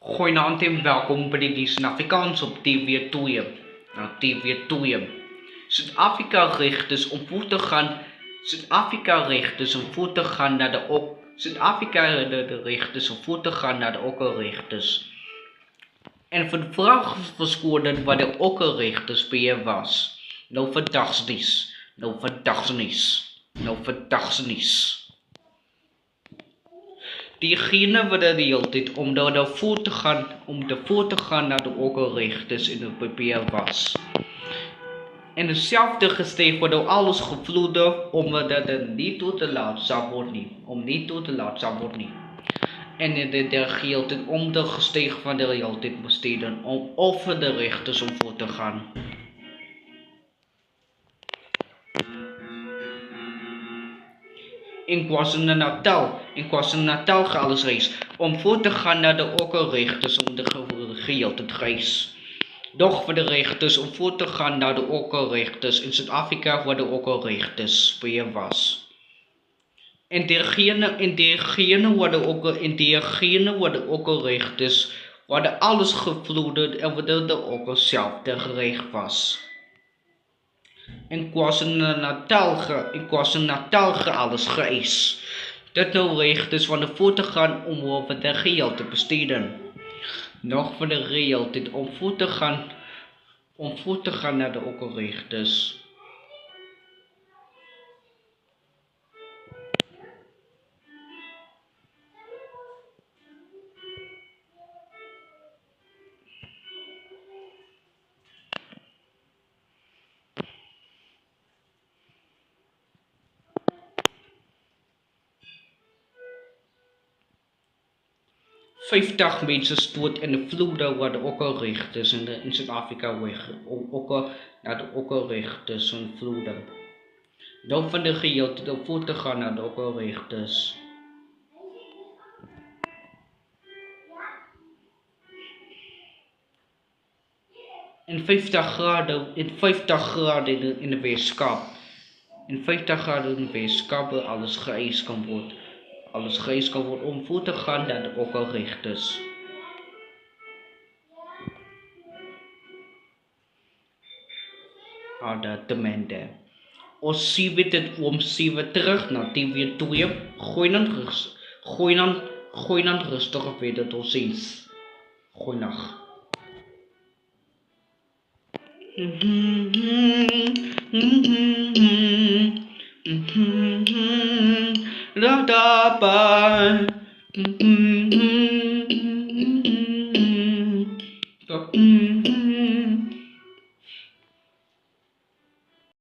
Goedenavond en welkom bij de Afrikaans op TV2. TV2. Zuid-Afrika richt dus om voet te gaan. Zuid-Afrika richt dus om voet te gaan naar de ok. Zuid-Afrika richt dus om voet te gaan naar de okkerrichters. En voor de vraag verschoorden waar de okkerrichters bij je was. Nou verdachts niets. Diegene wat de hele tijd om de voet te gaan naar de okkerrichters in het papier was. En hetzelfde gesteeg wordt door alles gevloeden om dat niet toe te laten zou worden. En de gedeelte om de gesteeg van de realteit besteden om over de rechters om voor te gaan. In KwaZulu-Natal gaat alles reis om voor te gaan naar de okkerrichters om de gedeelte reis. Doch voor de rechters om voor te gaan naar de okkerrichters in Zuid-Afrika waar de okkerrichters voor je was. En diegene waar de okkerrichters waar alles gevloeden en waar de okker zelf terecht was. In KwaZulu-Natal gaat alles geëist. Dat nou rechters van de voet te gaan om over de geheel te besteden. Nog voor de realteit om voet te gaan naar de okkerrichters. Vijftig mensen stoot in de vloeden waar de okkerrichters in Zuid-Afrika naar de okkerrichters en vloeden. Dan van de gedeelte de voet te gaan naar de okkerrichters. In 50 graden in de weerskap. In 50 graden in de weerskap waar alles geëist kan worden. Om voet te gaan naar de okkerrichters. Dat demande. Ons zien we terug naar TV2. Gooi dan rustig weer tot ziens. Goeienacht. Da